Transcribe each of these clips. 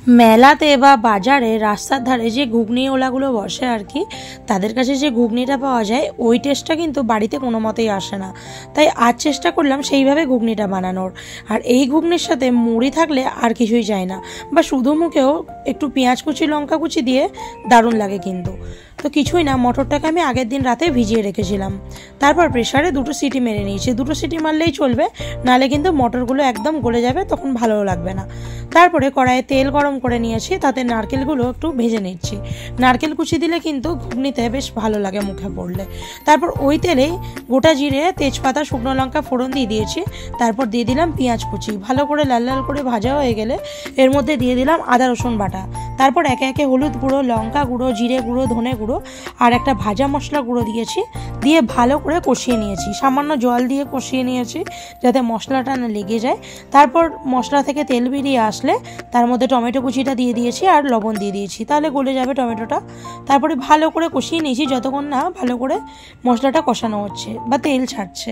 মেলাতে বা বাজারে রাস্তার ধারে যে ঘুগনিওয়ালাগুলো বসে আর কি, তাদের কাছে যে ঘুগনিটা পাওয়া যায় ওই টেস্টটা কিন্তু বাড়িতে কোনো মতেই আসে না। তাই আজ চেষ্টা করলাম সেইভাবে ঘুগনিটা বানানোর। আর এই ঘুগনির সাথে মুড়ি থাকলে আর কিছুই চাই না, বা শুধু মুখেও একটু পেঁয়াজ কুচি লঙ্কা কুচি দিয়ে দারুণ লাগে কিন্তু। তো কিছুই না, মটরটাকে আমি আগের দিন রাতে ভিজিয়ে রেখেছিলাম, তারপর প্রেসারে 2টো সিটি মেরে নিয়েছি। 2টো সিটি মারলেই চলবে, নাহলে কিন্তু মটরগুলো একদম গলে যাবে, তখন ভালো লাগবে না। তারপরে কড়াইয়ে তেল গরম করে নিয়েছি, তাতে নারকেলগুলো একটু ভেজে নিচ্ছি। নারকেল কুচি দিলে কিন্তু ঘুগনিতে বেশ ভালো লাগে মুখে পড়লে। তারপর ওই তেলেই গোটা জিরে, তেজপাতা, শুকনো লঙ্কা ফোড়ন দিয়ে দিয়েছি। তারপর দিয়ে দিলাম পেঁয়াজ কুচি। ভালো করে লাল লাল করে ভাজা হয়ে গেলে এর মধ্যে দিয়ে দিলাম আদা রসুন বাটা। তারপর একে একে হলুদ গুঁড়ো, লঙ্কা গুঁড়ো, জিরে গুঁড়ো, ধনে গুঁড়ো আর একটা ভাজা মশলা গুঁড়ো দিয়েছি। দিয়ে ভালো করে কষিয়ে নিয়েছি, সামান্য জল দিয়ে কষিয়ে নিয়েছি যাতে মশলাটা না লেগে যায়। তারপর মশলা থেকে তেল বেরিয়ে আসলে তার মধ্যে টমেটো কুচিটা দিয়ে দিয়েছি আর লবণ দিয়ে দিয়েছি, তাহলে গলে যাবে টমেটোটা। তারপরে ভালো করে কষিয়ে নিয়েছি যতক্ষণ না ভালো করে মশলাটা কষানো হচ্ছে বা তেল ছাড়ছে।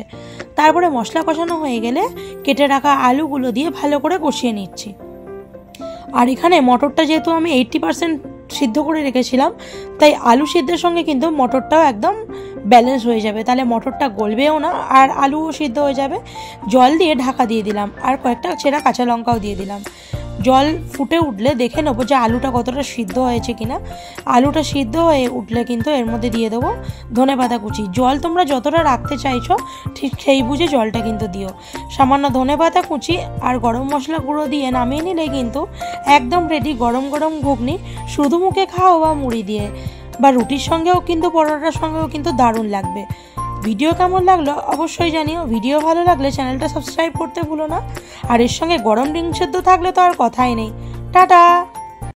তারপরে মশলা কষানো হয়ে গেলে কেটে রাখা আলুগুলো দিয়ে ভালো করে কষিয়ে নিচ্ছি। আর এখানে মটরটা যেহেতু আমি 80% সিদ্ধ করে রেখেছিলাম, তাই আলু সিদ্ধের সঙ্গে কিন্তু মটরটাও একদম ব্যালেন্স হয়ে যাবে, তাহলে মটরটা গলবেও না আর আলুও সিদ্ধ হয়ে যাবে। জল দিয়ে ঢাকা দিয়ে দিলাম আর কয়েকটা ছেঁড়া কাঁচা লঙ্কাও দিয়ে দিলাম। জল ফুটে উঠলে দেখে নেবো যে আলুটা কতটা সিদ্ধ হয়েছে কিনা। আলুটা সিদ্ধ হয়ে উঠলে কিন্তু এর মধ্যে দিয়ে দেবো ধনেপাতা কুচি। জল তোমরা যতটা রাখতে চাইছো ঠিক সেই বুঝে জলটা কিন্তু দিও। সামান্য ধনেপাতা কুচি আর গরম মশলা গুঁড়ো দিয়ে নামিয়ে নিলে কিন্তু একদম রেডি গরম গরম ঘুগনি। শুধু মুখে খাও বা মুড়ি দিয়ে বা রুটির সঙ্গেও কিন্তু পরোটার সঙ্গেও কিন্তু দারুণ লাগবে। ভিডিও কেমন লাগলো অবশ্যই জানিও। ভিডিও ভালো লাগলে চ্যানেলটা সাবস্ক্রাইব করতে ভুলো না। আর এর সঙ্গে গরম ডিম সেদ্ধ থাকলে তো আর কথাই নেই। টাটা।